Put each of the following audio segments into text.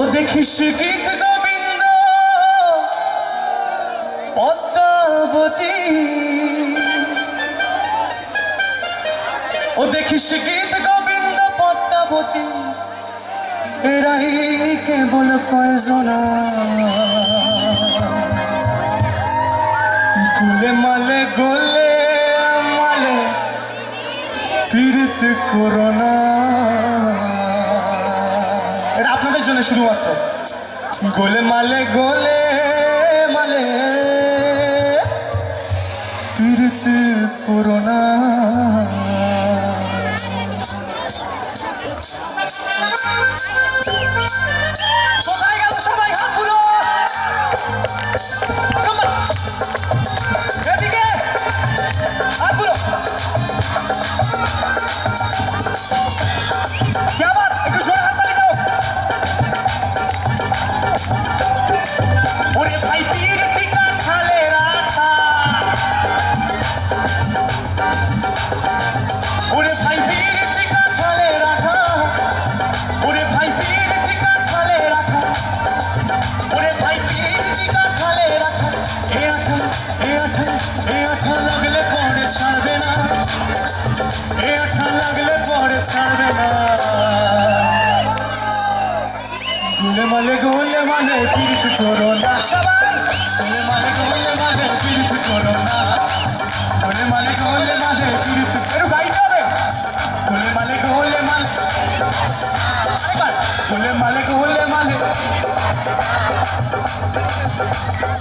ও দেখিস গীত গোবিন্দ পদ্মাবতী, ও দেখিস গীত গোবিন্দ পদ্মাবতী, এরাই কেবল কয়জনা গোলে মালে পীড়িত করোনা। এটা আপনাদের জন্য শুধুমাত্র। গোলে মালে পীড়িত করোনা। কোথায় গেল সবাই? হাতগুলো এদিকে, হাতগুলো আবার একটু জোরে হাততালি দাও। ওরে ভাই পীর টিকা খালে রাখা, ওরে ভাই পীর টিকা খালে রাখা, ওরে ভাই পীর টিকা খালে রাখা, ওরে ভাই পীর টিকা খালে রাখা। এ আঠা লাগলে পরে ছাড়বে না, এ আঠা লাগলে পরে ছাড়বে না। গোলে মালে পীড়িত করোনা সবাই, গোলে মালে পীড়িত করোনা, গোলে মালে পীড়িত। একটু গাইতে হবে। গোলে মালে গোলে মালে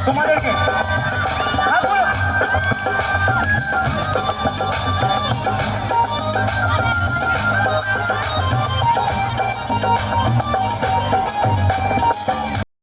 তোমাদেরকে